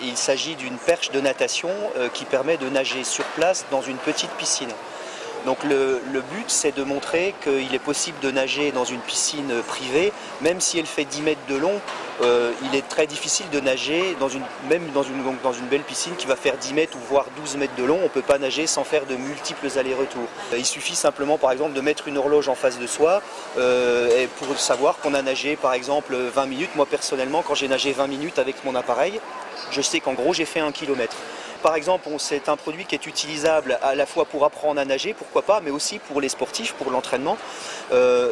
Il s'agit d'une perche de natation qui permet de nager sur place dans une petite piscine. Donc le but, c'est de montrer qu'il est possible de nager dans une piscine privée, même si elle fait 10 mètres de long. Il est très difficile de nager même dans une belle piscine qui va faire 10 mètres ou voire 12 mètres de long. On ne peut pas nager sans faire de multiples allers-retours. Il suffit simplement par exemple de mettre une horloge en face de soi pour savoir qu'on a nagé par exemple 20 minutes. Moi personnellement, quand j'ai nagé 20 minutes avec mon appareil, je sais qu'en gros j'ai fait 1 kilomètre. Par exemple, c'est un produit qui est utilisable à la fois pour apprendre à nager, pourquoi pas, mais aussi pour les sportifs, pour l'entraînement.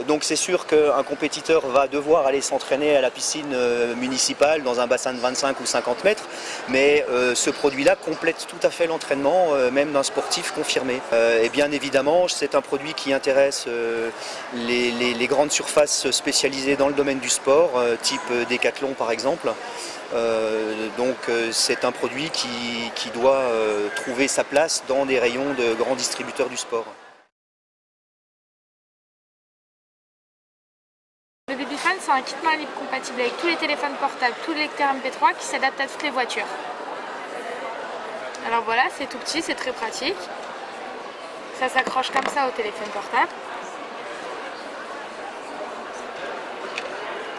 Donc c'est sûr qu'un compétiteur va devoir aller s'entraîner à la piscine municipale dans un bassin de 25 ou 50 mètres, mais ce produit-là complète tout à fait l'entraînement, même d'un sportif confirmé. Et bien évidemment, c'est un produit qui intéresse les grandes surfaces spécialisées dans le domaine du sport, type Decathlon par exemple. Donc c'est un produit qui doit trouver sa place dans des rayons de grands distributeurs du sport. Le Babyphone, c'est un kit main libre compatible avec tous les téléphones portables, tous les lecteurs MP3 qui s'adaptent à toutes les voitures. Alors voilà, c'est tout petit, c'est très pratique. Ça s'accroche comme ça au téléphone portable.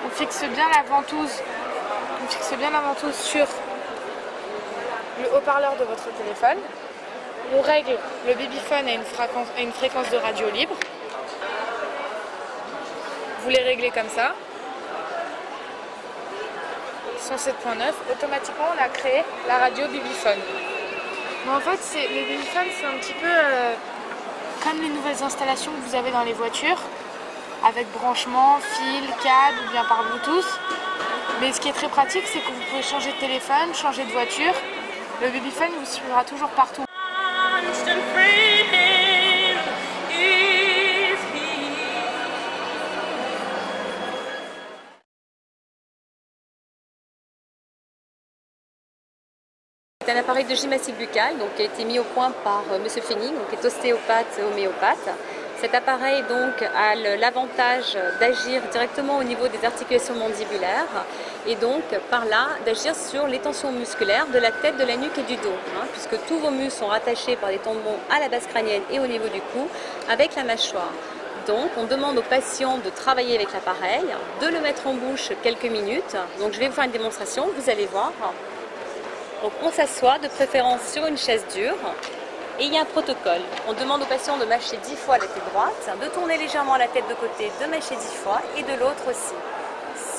On fixe bien la ventouse. Sur le haut-parleur de votre téléphone. On règle le Babyphone à une fréquence de radio libre. Vous les réglez comme ça. 107.9. Automatiquement, on a créé la radio Babyphone. Mais en fait, le Babyphone, c'est un petit peu comme les nouvelles installations que vous avez dans les voitures, avec branchement, fil, câble ou bien par Bluetooth. Mais ce qui est très pratique, c'est que vous pouvez changer de téléphone, changer de voiture. Le Babyphone vous suivra toujours partout. C'est un appareil de gymnastique buccale qui a été mis au point par M. Féning, qui est ostéopathe homéopathe. Cet appareil donc a l'avantage d'agir directement au niveau des articulations mandibulaires et donc par là d'agir sur les tensions musculaires de la tête, de la nuque et du dos, puisque tous vos muscles sont rattachés par des tendons à la base crânienne et au niveau du cou avec la mâchoire. Donc on demande aux patients de travailler avec l'appareil, de le mettre en bouche quelques minutes. Donc je vais vous faire une démonstration, vous allez voir. Donc on s'assoit de préférence sur une chaise dure. Et il y a un protocole. On demande aux patients de mâcher 10 fois la tête droite, de tourner légèrement la tête de côté, de mâcher 10 fois et de l'autre aussi.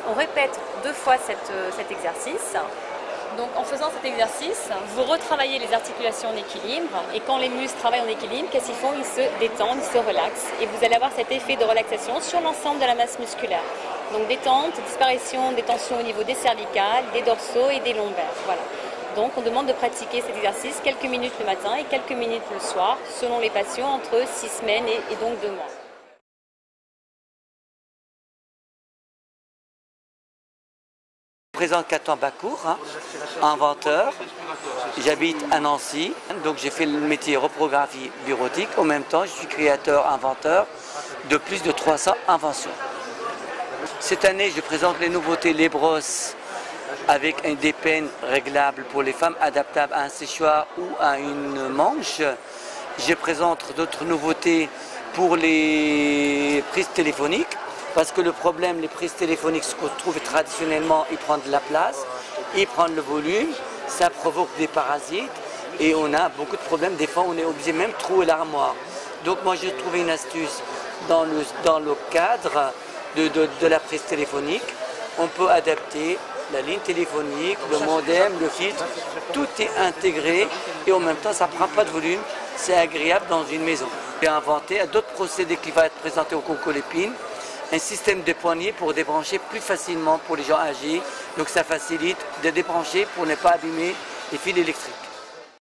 On répète 2 fois cet exercice. Donc en faisant cet exercice, vous retravaillez les articulations en équilibre et quand les muscles travaillent en équilibre, qu'est-ce qu'ils font? Ils se détendent, ils se relaxent et vous allez avoir cet effet de relaxation sur l'ensemble de la masse musculaire. Donc détente, disparition des tensions au niveau des cervicales, des dorsaux et des lombaires. Voilà. Donc on demande de pratiquer cet exercice quelques minutes le matin et quelques minutes le soir, selon les patients, entre 6 semaines et donc 2 mois. Je me présente Katan Bakour, inventeur. J'habite à Nancy, donc j'ai fait le métier reprographie bureautique. En même temps, je suis créateur, inventeur de plus de 300 inventions. Cette année, je présente les nouveautés Les Brosses avec des peines réglables pour les femmes, adaptables à un séchoir ou à une manche. Je présente d'autres nouveautés pour les prises téléphoniques, parce que le problème, les prises téléphoniques, ce qu'on trouve traditionnellement, ils prennent de la place, ils prennent le volume, ça provoque des parasites et on a beaucoup de problèmes. Des fois, on est obligé même de trouver l'armoire. Donc moi, j'ai trouvé une astuce dans le cadre de la prise téléphonique. On peut adapter la ligne téléphonique, le modem, le filtre, tout est intégré et en même temps ça ne prend pas de volume, c'est agréable dans une maison. J'ai inventé d'autres procédés qui vont être présentés au concours Lépine, un système de poignée pour débrancher plus facilement pour les gens âgés, donc ça facilite de débrancher pour ne pas abîmer les fils électriques.